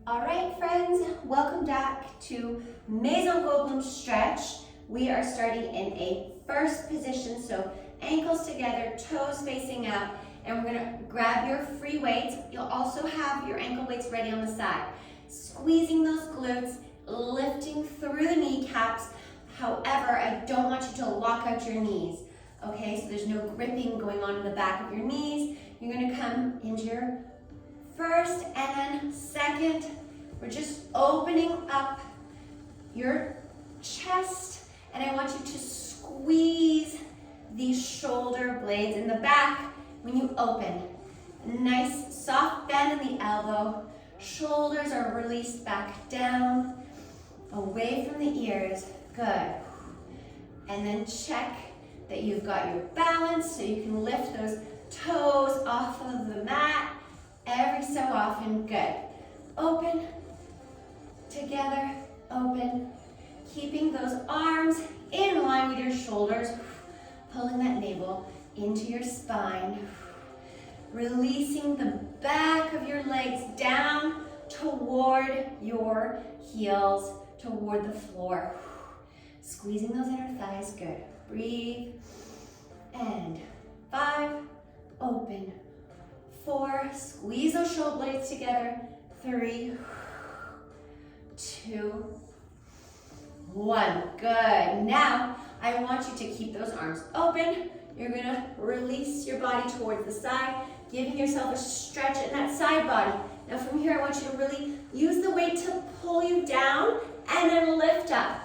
All right, friends, welcome back to Maison Goldblum Stretch. We are starting in a first position, so ankles together, toes facing out, and we're gonna grab your free weights. You'll also have your ankle weights ready on the side. Squeezing those glutes, lifting through the kneecaps. However, I don't want you to lock out your knees, okay? So there's no gripping going on in the back of your knees. You're gonna come into your first and then second. We're just opening up your chest, and I want you to squeeze these shoulder blades in the back when you open. Nice soft bend in the elbow. Shoulders are released back down, away from the ears. Good. And then check that you've got your balance so you can lift those toes off of the mat every so often. Good. Open, together, open. Keeping those arms in line with your shoulders, pulling that navel into your spine. Releasing the back of your legs down toward your heels, toward the floor. Squeezing those inner thighs, good. Breathe, and 5, open. 4, squeeze those shoulder blades together. 3, 2, 1. Good. Now, I want you to keep those arms open. You're gonna release your body towards the side, giving yourself a stretch in that side body. Now from here, I want you to really use the weight to pull you down and then lift up.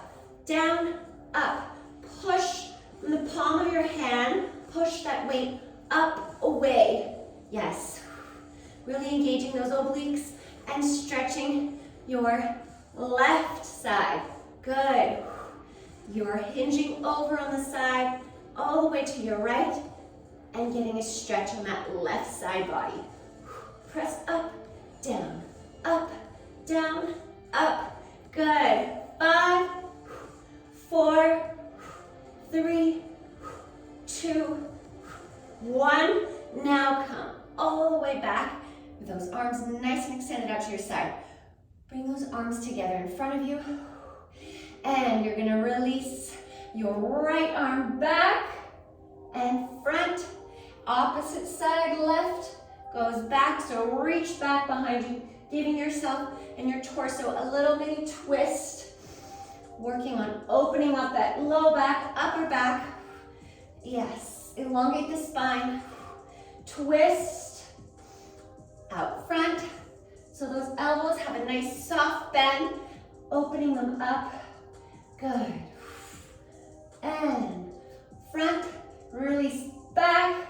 Down, up. Push from the palm of your hand, push that weight up, away. Yes. Really engaging those obliques and stretching your left side. Good. You're hinging over on the side, all the way to your right, and getting a stretch on that left side body. Press up, down, up, down, up. Good. 5, 4, 3, 2, 1. Now come all the way back with those arms nice and extended out to your side. Bring those arms together in front of you. And you're gonna release your right arm back and front. Opposite side, left, goes back, so reach back behind you, giving yourself and your torso a little mini twist. Working on opening up that low back, upper back. Yes, elongate the spine. Twist out front. So those elbows have a nice soft bend, opening them up. Good. And front, release back,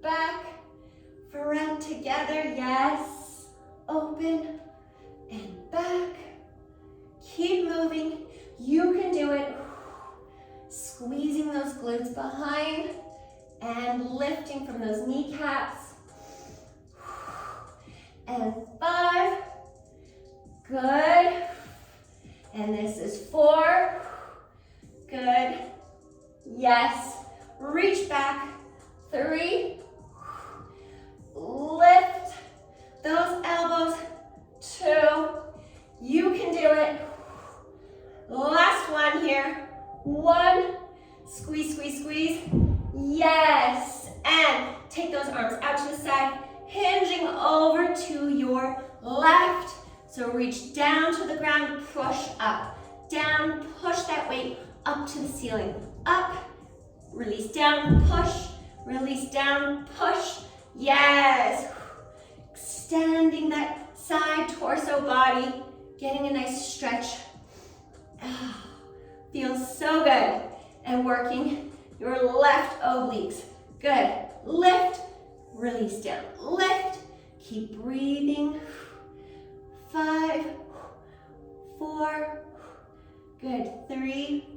back, front together, yes. Open and back. Keep moving, you can do it. Squeezing those glutes behind and lifting from those kneecaps. And 5, good. And this is 4, good. Yes, reach back. 3, lift those elbows. 2, you can do it. Last one here. 1, squeeze, squeeze, squeeze. Yes, and take those arms out to the side, hinging over to your left. So reach down to the ground, push up. Down, push that weight up to the ceiling. Up, release down, push. Release down, push. Yes. Extending that side torso body, getting a nice stretch. Feels so good. And working your left obliques. Good. Lift, release down. Lift, keep breathing. 5, 4, good. 3,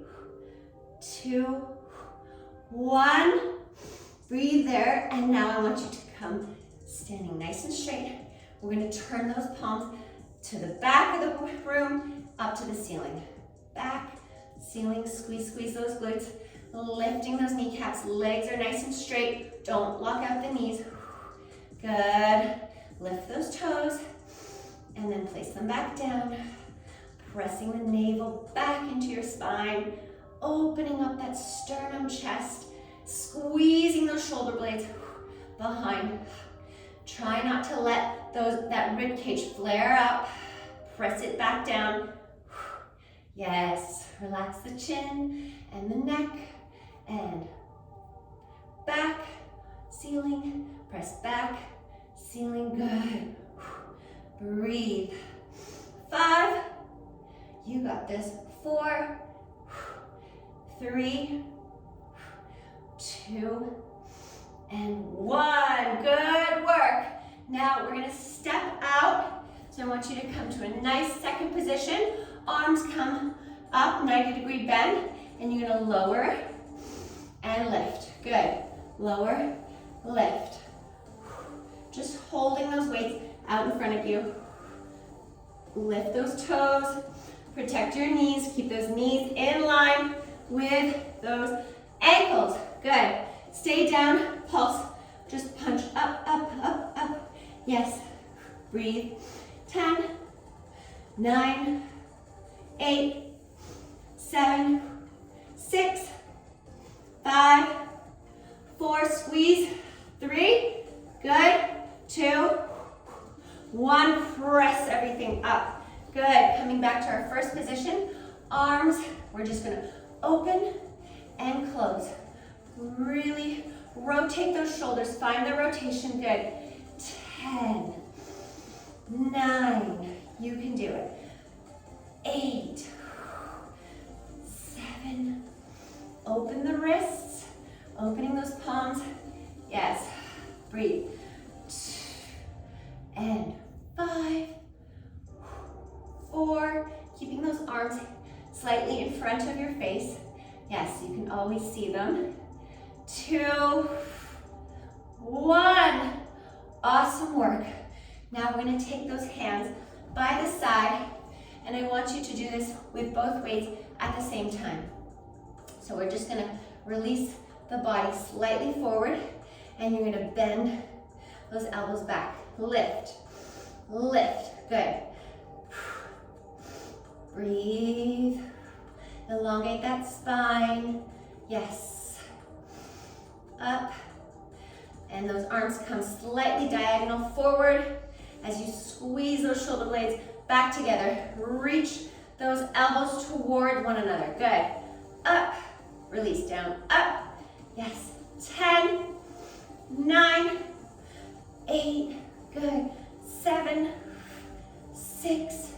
2, 1. Breathe there, and now I want you to come standing nice and straight. We're gonna turn those palms to the back of the room, up to the ceiling. Back, ceiling, squeeze, squeeze those glutes. Lifting those kneecaps, legs are nice and straight. Don't lock out the knees. Good. Lift those toes and then place them back down. Pressing the navel back into your spine, opening up that sternum, chest, squeezing those shoulder blades behind. Try not to let that rib cage flare up. Press it back down. Yes, relax the chin and the neck and back, ceiling, press back, ceiling, good. Breathe. 5, you got this. 4, 3, 2, and 1. Good work. Now we're gonna step out. So I want you to come to a nice second position. Arms come up, 90-degree bend, and you're gonna lower and lift. Good. Lower, lift. Just holding those weights out in front of you. Lift those toes. Protect your knees. Keep those knees in line with those ankles. Good. Stay down, pulse. Just punch up, up, up, up. Yes. Breathe. 10, 9, 8, 7, 6, 5, 4, squeeze. 3, good. 2, 1, press everything up. Good. Coming back to our first position. Arms, we're just gonna open and close. Really rotate those shoulders. Find the rotation. Good. 10, 9, you can do it. 8, 7, open the wrists, opening those palms. Yes, breathe. And 5, 4, keeping those arms slightly in front of your face. Yes, you can always see them. 2, 1. Awesome work. Now we're going to take those hands by the side, and I want you to do this with both weights at the same time. So we're just going to release the body slightly forward, and you're going to bend those elbows back. Lift, lift, good. Breathe, elongate that spine. Yes, up, and those arms come slightly diagonal forward as you squeeze those shoulder blades back together. Reach those elbows toward one another. Good. Up, release down, up. Yes. 10, 9, 8, good. 7, 6,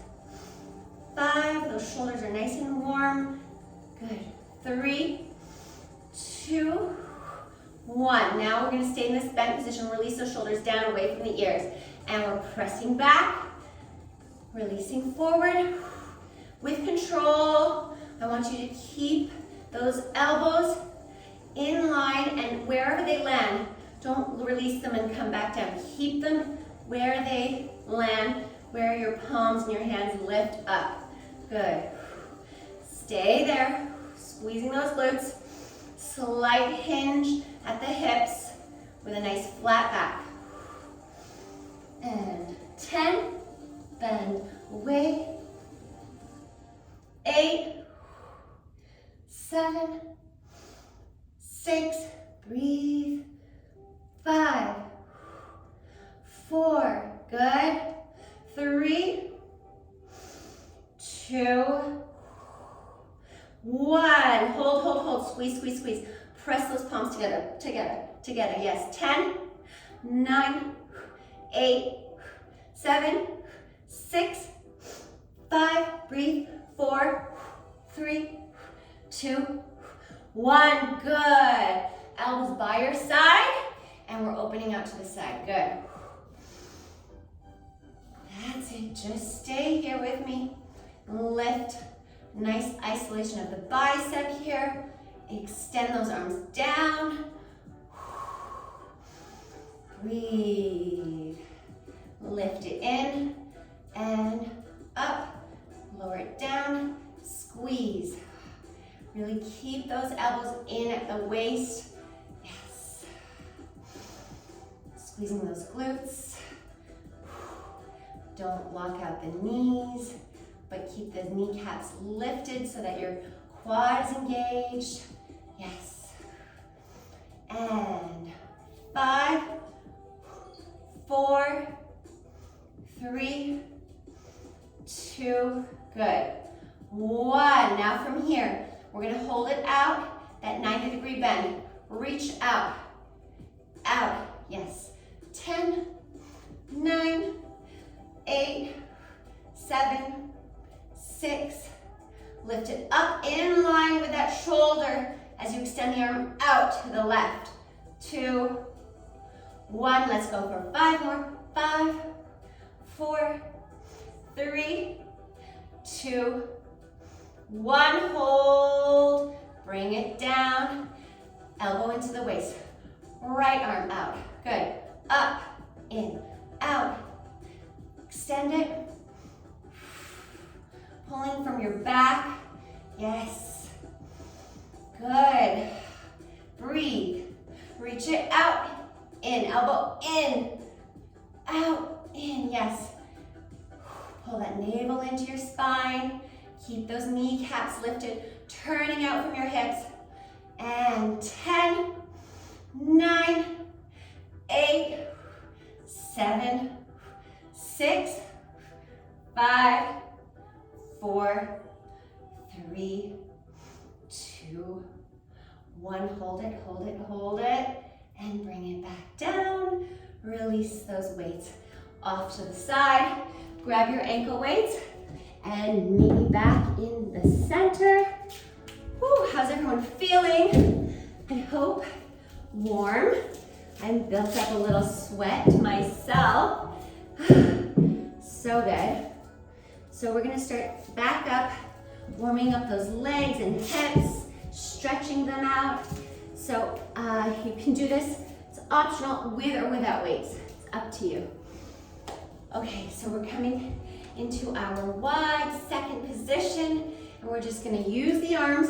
5. Those shoulders are nice and warm. Good. 3, 2, 1. Now we're going to stay in this bent position. Release those shoulders down away from the ears. And we're pressing back, releasing forward. With control, I want you to keep those elbows in line, and wherever they land, don't release them and come back down. Keep them where they land, where your palms and your hands lift up. Good. Stay there, squeezing those glutes. Slight hinge at the hips with a nice flat back. And 10, bend away. 8, 7, 6, breathe. 5, 4, good. 3, 2, 1. Hold, hold, hold. Squeeze, squeeze, squeeze. Press those palms together, together, together. Yes. 10, 9, 8, 7, 6, 5. Breathe. 4, 3, 2, 1. Good. Elbows by your side, and we're opening out to the side. Good. That's it. Just stay here with me. Lift. Nice isolation of the bicep here. Extend those arms down. Breathe. Lift it in and up. Lower it down. Squeeze. Really keep those elbows in at the waist. Yes. Squeezing those glutes. Don't lock out the knees, but keep the kneecaps lifted so that your quads engaged. Yes. And 5, 4, 3, 2, good. 1, now from here, we're gonna hold it out, that 90-degree bend. Reach out, out, yes. 10, 9, 8, 7, 6, lift it up in line with that shoulder as you extend the arm out to the left. 2, 1, let's go for 5 more. 5, 4, 3, 2, 1, hold, bring it down, elbow into the waist, right arm out, good, up, in, out, extend it, pulling from your back, yes, good, breathe, reach it out, in, elbow in, out, in, yes, pull that navel into your spine, keep those kneecaps lifted, turning out from your hips, and 10, 9, 8, 7, 6, 5, 4, 3, 2, 1. Hold it, hold it, hold it, and bring it back down. Release those weights off to the side. Grab your ankle weights and meet me back in the center. Whew, how's everyone feeling? I hope warm. I'm built up a little sweat myself. So good. So we're gonna start back up, warming up those legs and hips, stretching them out. So you can do this, it's optional, with or without weights. It's up to you. Okay, so we're coming into our wide second position, and we're just gonna use the arms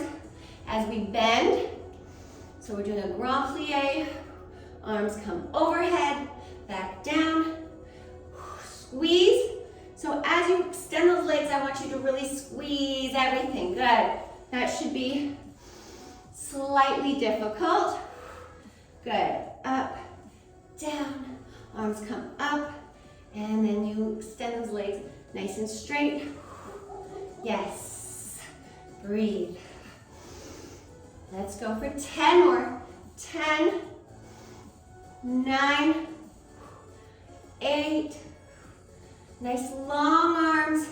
as we bend. So we're doing a grand plie, arms come overhead, back down, squeeze. So as you extend those legs, I want you to really squeeze everything, good. That should be slightly difficult, good, up, down, arms come up, and then you extend those legs nice and straight. Yes, breathe. Let's go for 10 more. 10, 9, 8, nice long arms.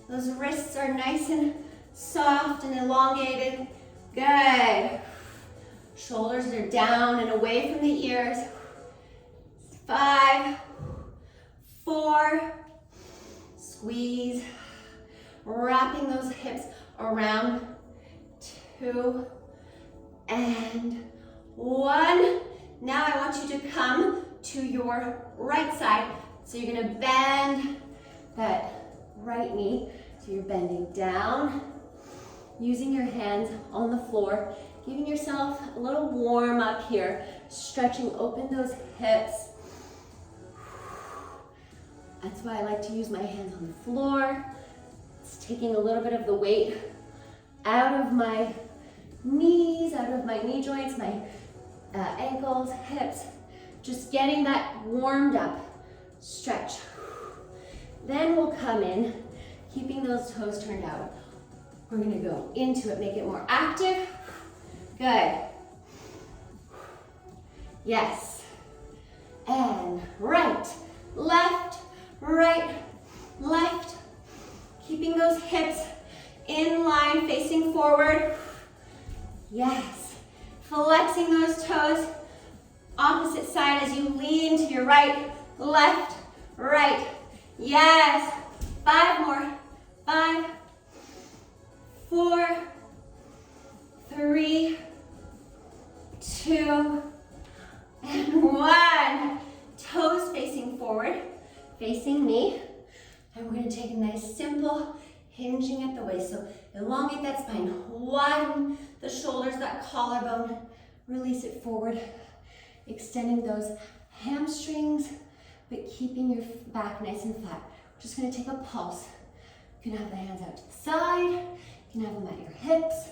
Those wrists are nice and soft and elongated. Good. Shoulders are down and away from the ears. 5, 4, squeeze, wrapping those hips around. 2, and 1. Now I want you to come to your right side. So you're gonna bend that right knee. So you're bending down, using your hands on the floor, giving yourself a little warm up here, stretching open those hips. That's why I like to use my hands on the floor. It's taking a little bit of the weight out of my knees, out of my knee joints, my ankles, hips, just getting that warmed up. Stretch. Then we'll come in, keeping those toes turned out. We're gonna go into it, make it more active. Good. Yes. And right, left, left. Keeping those hips in line, facing forward. Yes. Flexing those toes. Opposite side as you lean to your right, left, right. Yes. 5 more. 5, 4, 3, 2, and 1. Toes facing forward, facing me. And we're going to take a nice simple hinging at the waist. So elongate that spine, widen the shoulders, that collarbone, release it forward, extending those hamstrings but keeping your back nice and flat. We're just gonna take a pulse. You can have the hands out to the side, you can have them at your hips,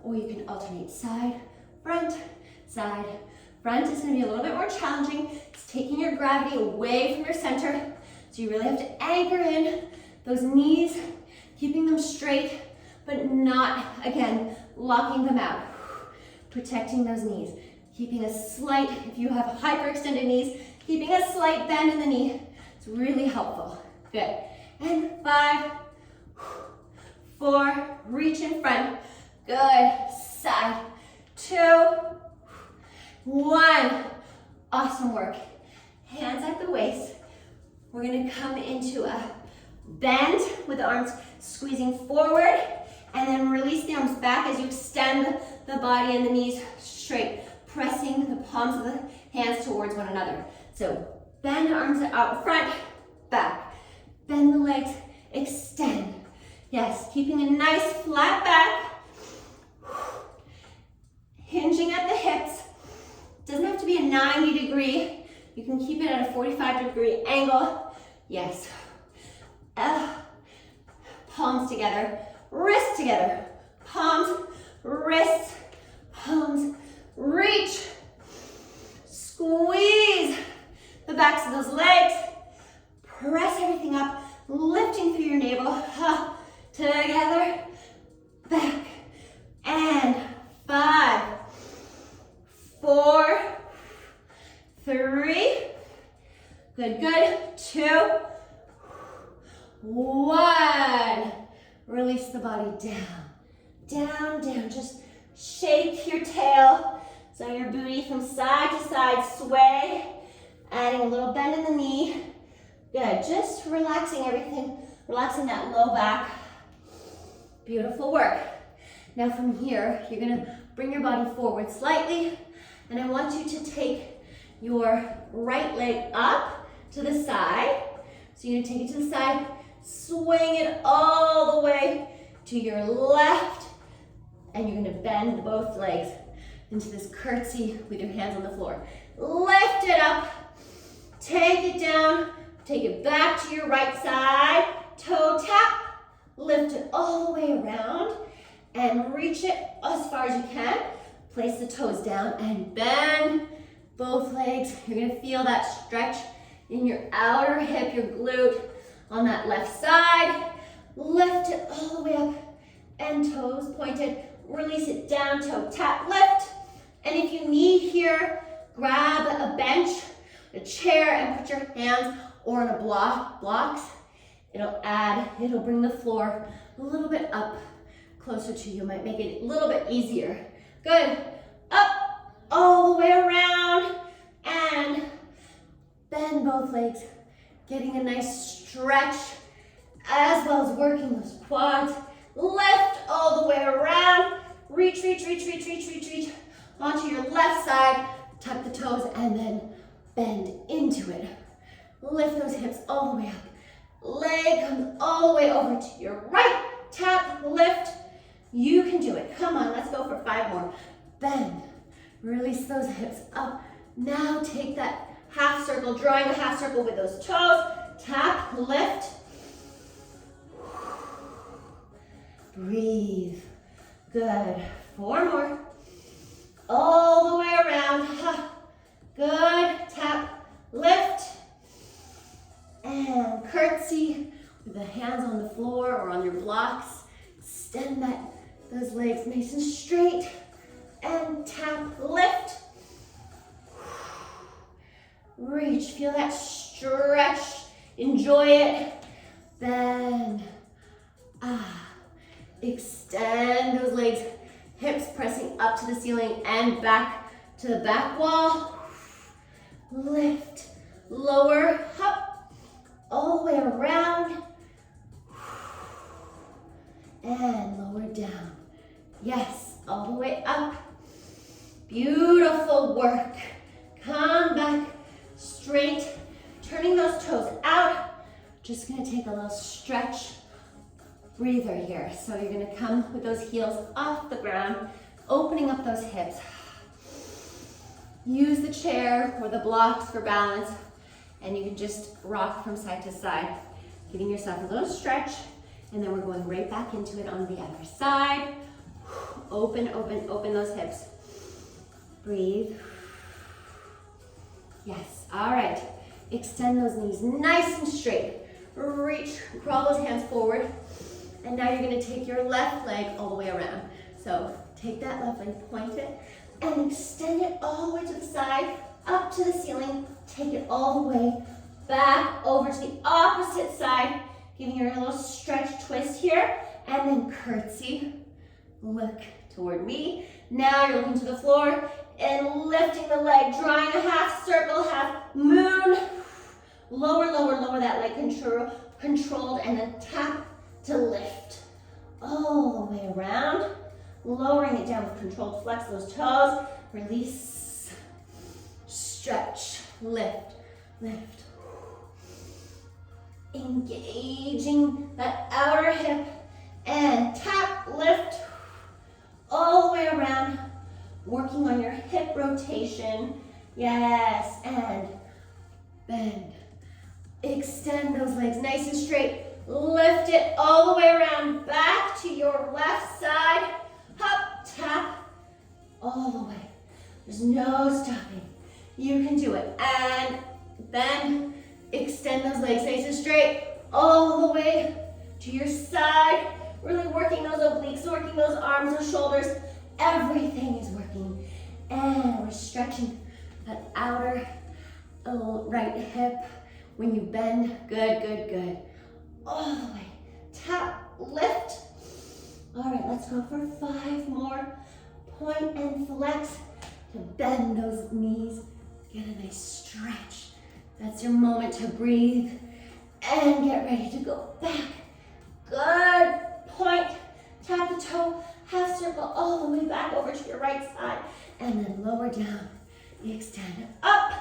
or you can alternate side, front, side. Front is gonna be a little bit more challenging. It's taking your gravity away from your center, so you really have to anchor in those knees, keeping them straight, but not, again, locking them out. Protecting those knees. Keeping a slight, if you have hyperextended knees, keeping a slight bend in the knee. It's really helpful. Good. And 5, 4, reach in front. Good. Side. 2, 1. Awesome work. Hands at the waist. We're gonna come into a bend with the arms squeezing forward, and then release the arms back as you extend the body and the knees straight, pressing the palms of the hands towards one another. So bend the arms out front, back. Bend the legs, extend. Yes, keeping a nice flat back. Hinging at the hips. Doesn't have to be a 90 degree. You can keep it at a 45-degree angle. Yes. Palms together, wrists together. Palms, wrists, palms, reach. Squeeze the backs of those legs. Press everything up, lifting through your navel. Together, back, and 5, 4, 3, good, 2, 1. Release the body down, down. Just shake your tail so your booty from side to side sway, adding a little bend in the knee. Good, just relaxing everything, relaxing that low back. Beautiful work. Now from here, you're gonna bring your body forward slightly, and I want you to take your right leg up to the side. So you're gonna take it to the side, swing it all the way to your left, and you're gonna bend both legs into this curtsy with your hands on the floor. Lift it up, take it down, take it back to your right side, toe tap, lift it all the way around, and reach it as far as you can. Place the toes down and bend both legs. You're gonna feel that stretch in your outer hip, your glute on that left side. Lift it all the way up and toes pointed. Release it down, toe tap, lift. And if you need here, grab a bench, a chair, and put your hands or on a blocks. It'll bring the floor a little bit up closer to you. Might make it a little bit easier. Good. Up, all the way around, and bend both legs. Getting a nice stretch, as well as working those quads. Lift all the way around. Reach. Onto your left side, tuck the toes, and then bend into it. Lift those hips all the way up. Leg comes all the way over to your right. Tap, lift. You can do it. Come on, let's go for 5 more. Bend. Release those hips up. Now take that half circle, drawing a half circle with those toes. Tap, lift. Breathe. Good. 4 more. All the way around. Good. Tap, lift. And curtsy with the hands on the floor or on your blocks. Extend those legs nice and straight. And tap, lift. Reach, feel that stretch. Enjoy it. Bend. Extend those legs. Hips pressing up to the ceiling and back to the back wall. Lift, lower, up, all the way around. And lower down. Yes, all the way up. Beautiful work. Come back straight, turning those toes out. Just gonna take a little stretch breather here. So you're gonna come with those heels off the ground, opening up those hips. Use the chair or the blocks for balance, And you can just rock from side to side, giving yourself a little stretch, and then we're going right back into it on the other side. Open, open, open those hips. Breathe. Yes, all right. Extend those knees nice and straight. Reach, crawl those hands forward. And now you're gonna take your left leg all the way around. So take that left leg, point it, and extend it all the way to the side, up to the ceiling. Take it all the way back over to the opposite side, giving her a little stretch twist here, and then curtsy. Look toward me. Now you're looking to the floor and lifting the leg, drawing a half circle, half moon. Lower, lower, lower that leg controlled, and then tap to lift. All the way around. Lowering it down with controlled flex those toes. Release. Stretch. Lift. Lift. Engaging that outer hip. And tap, lift. All the way around. Working on your hip rotation. Yes. And bend. Extend those legs nice and straight. Lift it all the way around, back to your left side. Up, tap, all the way. There's no stopping. You can do it. And bend, extend those legs nice and straight, all the way to your side. Really working those obliques, working those arms and shoulders. Everything is working. And we're stretching that outer right hip. When you bend, good, good, good. All the way, tap, lift. All right, let's go for 5 more. Point and flex to bend those knees. Get a nice stretch. That's your moment to breathe and get ready to go back. Good, point, tap the toe, half circle all the way back over to your right side, and then lower down. Extend up,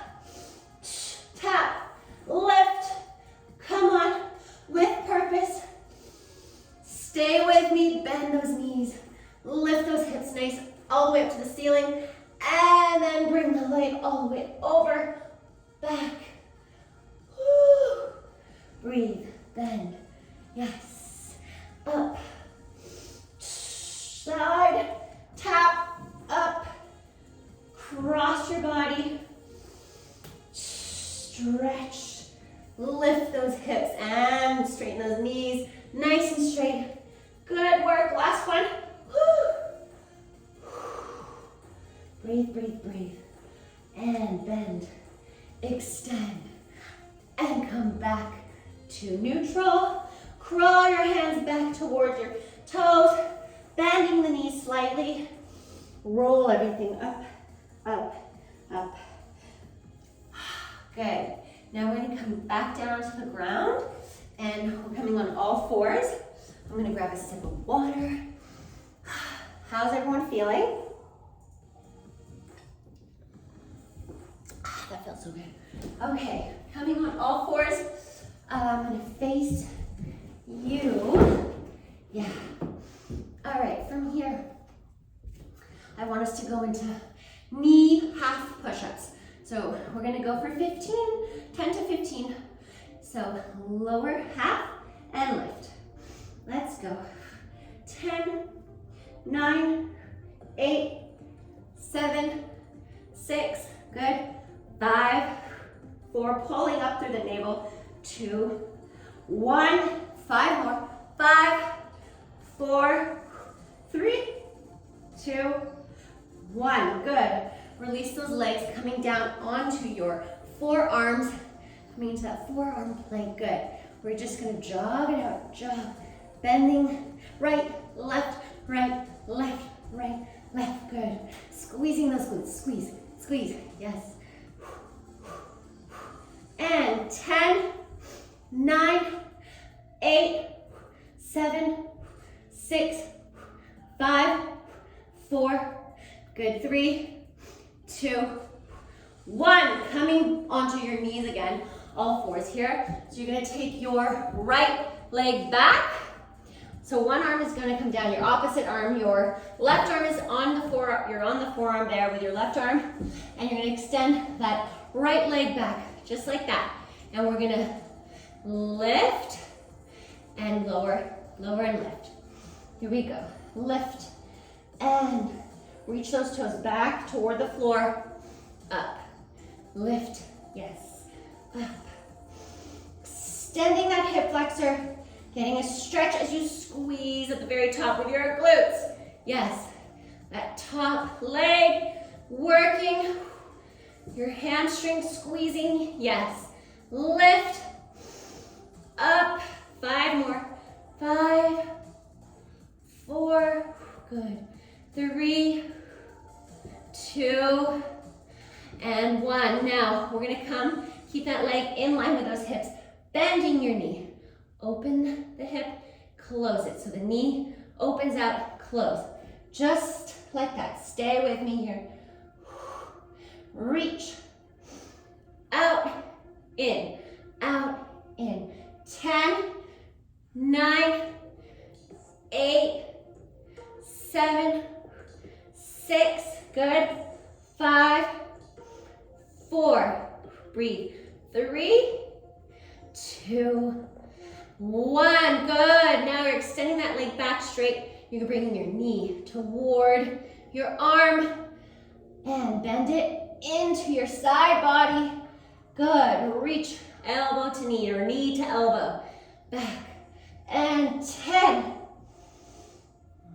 tap, lift, come on, with purpose. Stay with me, bend those knees, lift those hips nice, all the way up to the ceiling, and then bring the leg all the way over, back. Woo. Breathe, bend, yes, up, side, tap, up, cross your body, stretch. Lift those hips and straighten those knees. Nice and straight. Good work. Last one. Breathe, breathe, breathe. And bend. Extend. And come back to neutral. Crawl your hands back towards your toes. Bending the knees slightly. Roll everything up, up, up. Good. Now we're going to come back down to the ground, and we're coming on all fours. I'm going to grab a sip of water. How's everyone feeling? That felt so good. Okay, coming on all fours. I'm going to face you. Yeah. All right, from here, I want us to go into knee half push-ups. So we're gonna go for 10 to 15. So lower half and lift. Let's go. 10, 9, 8, 7, 6, good. 5, 4, pulling up through the navel. 2, 1, 5 more. 5, 4, 3, 2, 1, good. Release those legs, coming down onto your forearms, coming into that forearm plank, good. We're just gonna jog it out, jog, bending, right, left, right, left, right, left, good. Squeezing those glutes, squeeze, squeeze, yes. And 10, 9, 8, 7, 6, 5, 4, good, 3, 2, 1. Coming onto your knees again, all fours here. So you're gonna take your right leg back. So one arm is gonna come down, your opposite arm, your left arm is on the forearm, you're on the forearm there with your left arm, and you're gonna extend that right leg back, just like that. And we're gonna lift and lower, lower and lift. Here we go. Lift and reach those toes back toward the floor. Up. Lift. Yes. Up. Extending that hip flexor. Getting a stretch as you squeeze at the very top of your glutes. Yes. That top leg working. Your hamstring squeezing. Yes. Lift. Up. 5 more. 5. 4. Good. 3. 2. And 1. Now, we're going to come, keep that leg in line with those hips. Bending your knee. Open the hip, close it. So the knee opens out, close. Just like that. Stay with me here. Reach. Out, in, out, in. 10, 9, 8, 7, 6, good. 5, 4, breathe. 3, 2, 1, good. Now we're extending that leg back straight. You're bringing your knee toward your arm and bend it into your side body. Good. Reach elbow to knee or knee to elbow. Back. And 10,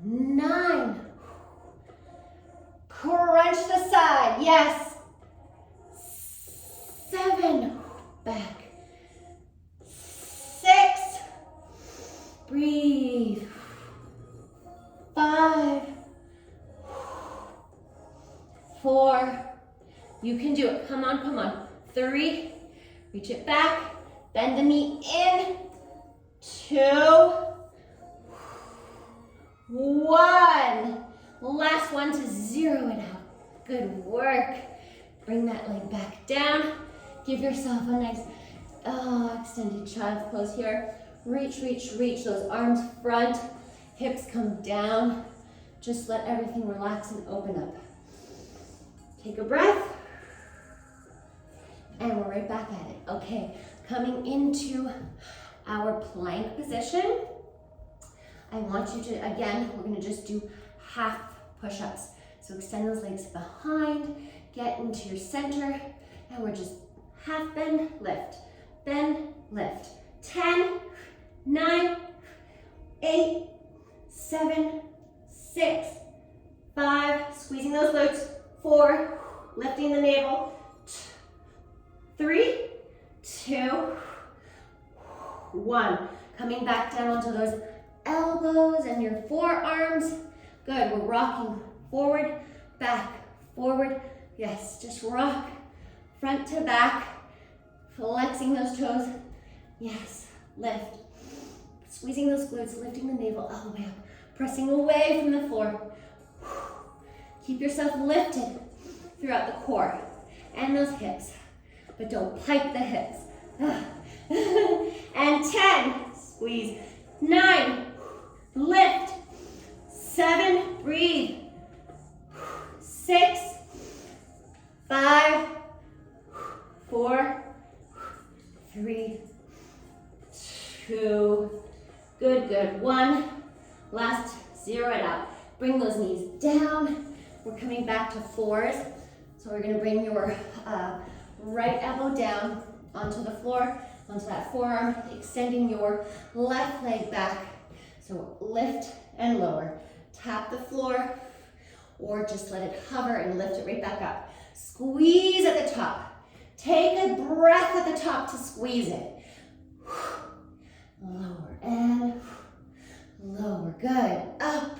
9, crunch the side. Yes. 7, back. 6, breathe. 5, 4, you can do it. Come on, come on. 3, reach it back, bend the knee in. 2, 1. Last one to zero it out. Good work. Bring that leg back down. Give yourself a nice extended child's pose here. Reach, reach, reach. Those arms front, hips come down. Just let everything relax and open up. Take a breath. And we're right back at it. Okay, coming into our plank position. I want you to, again, we're gonna just do half push-ups. So extend those legs behind, get into your center, and we're just half bend, lift, bend, lift. 10, 9, 8, 7, 6, 5, squeezing those glutes. 4, lifting the navel. 3, 2, 1. Coming back down onto those elbows and your forearms. Good, we're rocking forward, back, forward. Yes, just rock front to back, flexing those toes. Yes, lift. Squeezing those glutes, lifting the navel all the way up, pressing away from the floor. Keep yourself lifted throughout the core and those hips, but don't pipe the hips. And 10, squeeze. 9, lift. 7, breathe. 6, 5, 4, 3, 2, good, good. 1, last, zero it out. Bring those knees down. We're coming back to 4s. So we're gonna bring your right elbow down onto the floor, onto that forearm, extending your left leg back. So lift and lower. Tap the floor, or just let it hover and lift it right back up. Squeeze at the top. Take a breath at the top to squeeze it. Lower and lower. Good. Up.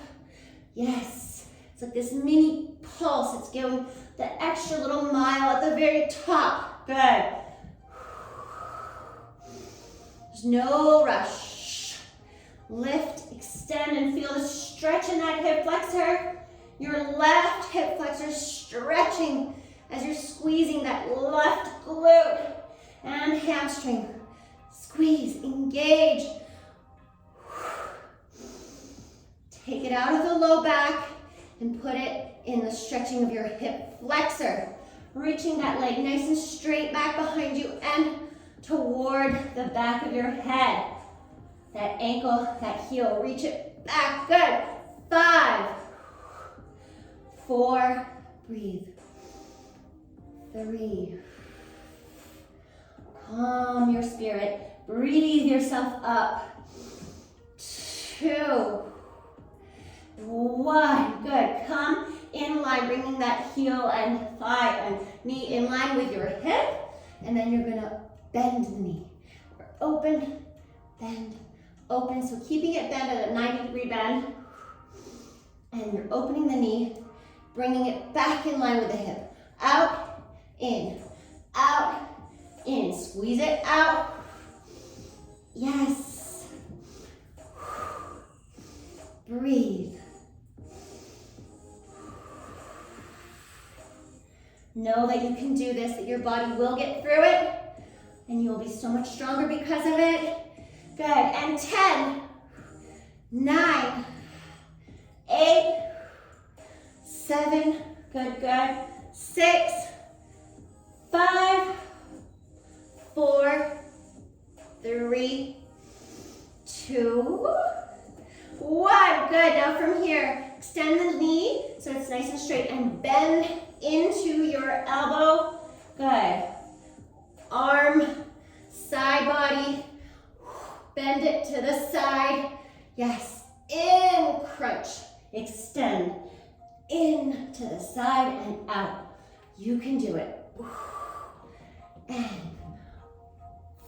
Yes. It's like this mini pulse. It's giving the extra little mile at the very top. Good. There's no rush. Lift, extend, and feel the stretch in that hip flexor. Your left hip flexor stretching as you're squeezing that left glute and hamstring. Squeeze, engage. Take it out of the low back and put it in the stretching of your hip flexor. Reaching that leg nice and straight back behind you and toward the back of your head. That ankle, that heel, reach it back. Good. 5, 4, breathe. 3, calm your spirit. Breathe yourself up. 2, 1, good. Come in line, bringing that heel and thigh and knee in line with your hip. And then you're gonna bend the knee. Open, bend, open. So keeping it bent at a 90-degree bend. And you're opening the knee, bringing it back in line with the hip. Out, in, squeeze it out. Yes. Breathe. Know that you can do this, that your body will get through it, and you will be so much stronger because of it. Good, and 10, 9, 8, 7, good, 6, 5, 4, 3, 2, 1. Good, now from here, extend the knee so it's nice and straight and bend into your elbow. Good. Arm, side body, bend it to the side. Yes, in, crunch, extend, in to the side and out. You can do it. And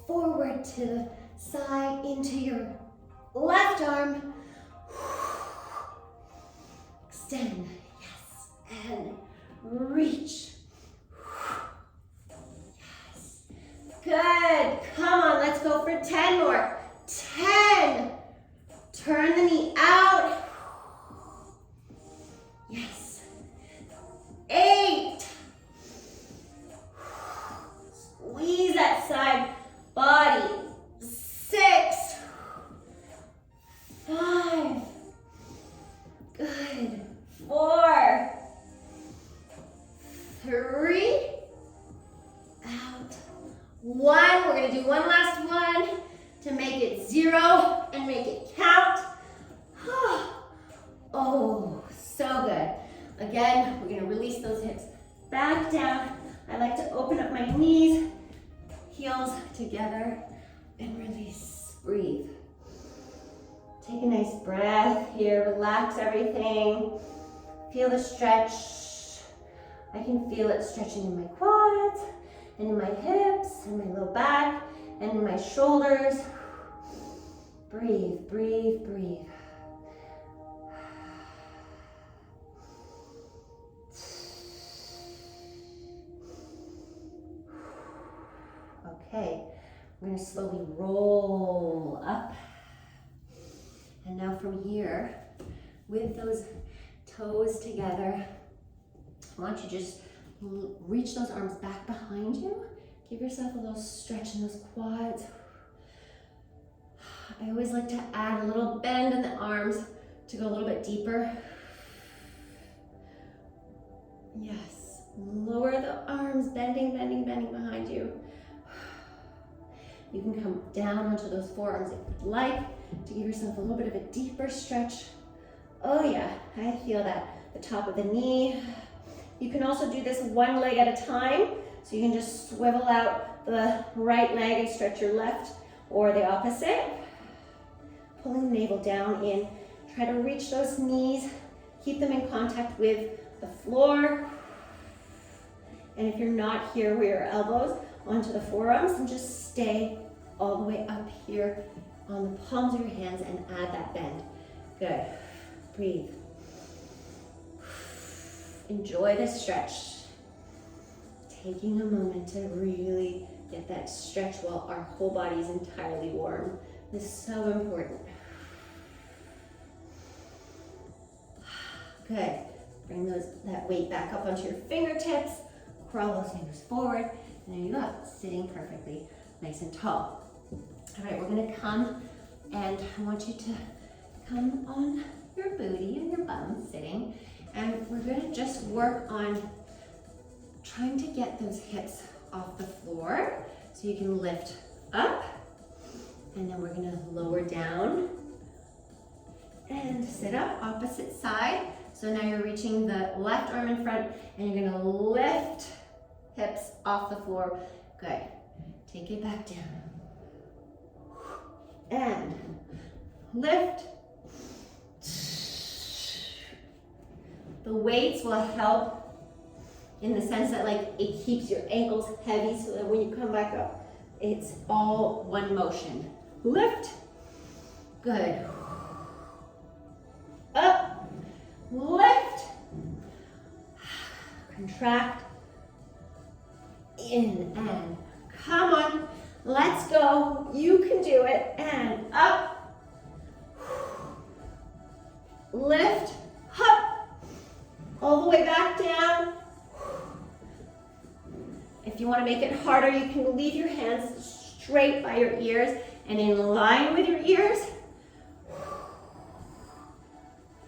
forward to the side into your left arm. Extend, yes, and reach. Yes, good. Come on, let's go for 10 more. 10. Turn the knee out. Yes. 8. Squeeze that side body. 6. 5. Good. 4. 3. Out. 1. We're going to do one last one to make it 0 and make it count. Oh, so good. Again, we're going to release those hips back down. I like to open up my knees, heels together, and release. Breathe. Take a nice breath here. Relax everything. Feel the stretch. I can feel it stretching in my quads, and in my hips, and my low back, and in my shoulders. Breathe, breathe, breathe. Okay, we're going to slowly roll up. And now from here, with those toes together, I want you to just reach those arms back behind you. Give yourself a little stretch in those quads. I always like to add a little bend in the arms to go a little bit deeper. Yes, lower the arms, bending, bending, bending behind you. You can come down onto those forearms if you'd like to give yourself a little bit of a deeper stretch. Oh yeah, I feel that. The top of the knee. You can also do this one leg at a time. So you can just swivel out the right leg and stretch your left, or the opposite. Pulling the navel down in. Try to reach those knees. Keep them in contact with the floor. And if you're not here where your elbows, onto the forearms, and just stay all the way up here on the palms of your hands and add that bend. Good. Breathe. Enjoy this stretch. Taking a moment to really get that stretch while our whole body is entirely warm. This is so important. Good. Bring that weight back up onto your fingertips. Crawl those fingers forward. And there you go, sitting perfectly nice and tall. All right, we're gonna come, and I want you to come on your booty and your bum sitting, and we're gonna just work on trying to get those hips off the floor So you can lift up, and then we're gonna lower down and sit up, opposite side. So now you're reaching the left arm in front, and you're gonna lift hips off the floor. Good. Take it back down. And lift. The weights will help in the sense that like it keeps your ankles heavy so that when you come back up, it's all one motion. Lift. Good. Up. Lift. Contract. In and come on. Let's go. You can do it. And up. Lift. Up. All the way back down. If you want to make it harder, you can leave your hands straight by your ears and in line with your ears.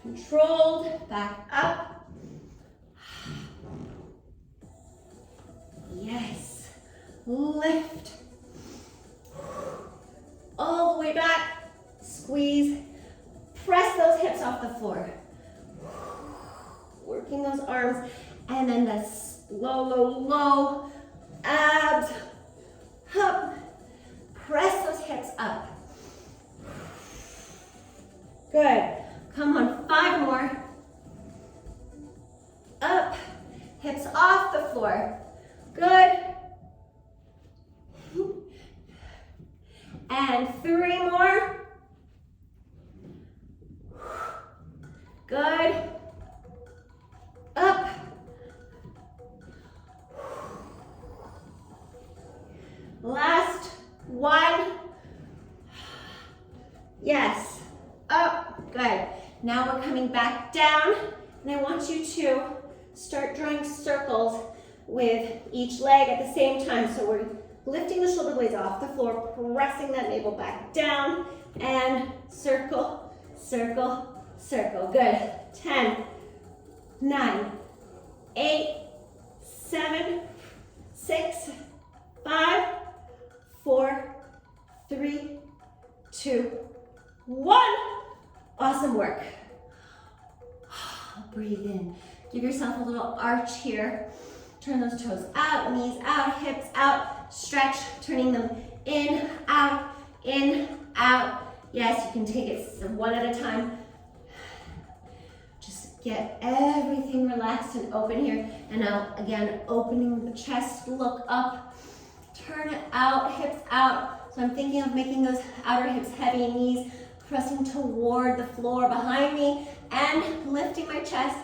Controlled, back up. Yes. Lift. All the way back. Squeeze. Press those hips off the floor. Working those arms, and then the low, low, low abs up. Press those hips up. Good. Come on, 5 more. Up. Hips off the floor. Good. And 3 more. Good. Up. Last 1. Yes. Up. Good. Now we're coming back down, and I want you to start drawing circles with each leg at the same time. So we're lifting the shoulder blades off the floor, pressing that navel back down, and circle, circle, circle. Good. 10, 9, 8, 7, 6, 5, 4, 3, 2, 1. Awesome work. Breathe in. Give yourself a little arch here. Turn those toes out, knees out, hips out. Stretch, turning them in, out, in, out. Yes, you can take it one at a time. Just get everything relaxed and open here. And now, again, opening the chest, look up, turn it out, hips out. So I'm thinking of making those outer hips heavy, knees pressing toward the floor behind me, and lifting my chest.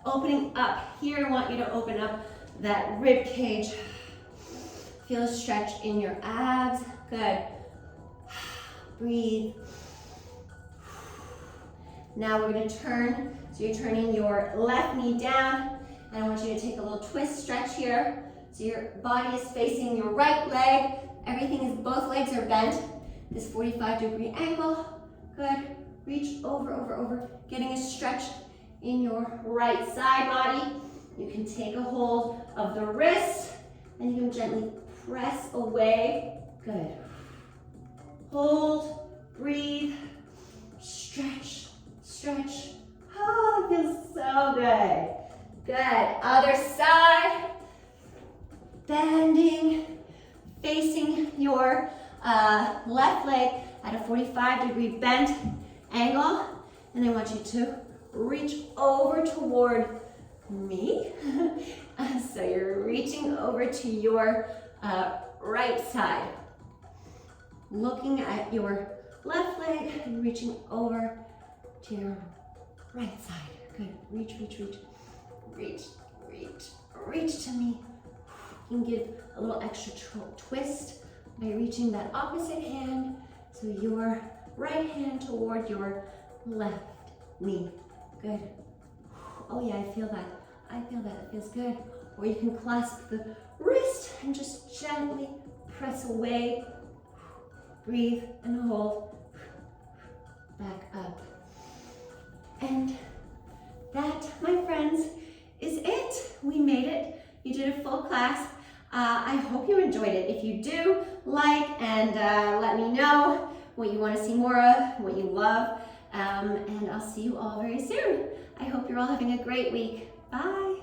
Opening up. Here, I want you to open up that rib cage. Feel a stretch in your abs. Good. Breathe. Now we're going to turn. So you're turning your left knee down, and I want you to take a little twist stretch here. So your body is facing your right leg. Everything is, both legs are bent. This 45-degree angle. Good. Reach over, over, over. Getting a stretch in your right side body. You can take a hold of the wrist, and you can gently press away. Good. Hold, breathe, stretch, stretch. Oh, it feels so good. Good. Other side. Bending, facing your left leg at a 45-degree bent angle. And I want you to reach over toward me. So you're reaching over to your right side. Looking at your left leg and reaching over to your right side. Good. Reach, reach, reach. Reach, reach, reach to me. You can give a little extra twist by reaching that opposite hand. So your right hand toward your left knee. Good. Oh yeah, I feel that. I feel that. It feels good. Or you can clasp the wrist and just gently press away. Breathe and hold. Back up. And that, my friends, is it. We made it. You did a full class. I hope you enjoyed it. If you do, like and let me know what you want to see more of, what you love, and I'll see you all very soon. I hope you're all having a great week. Bye.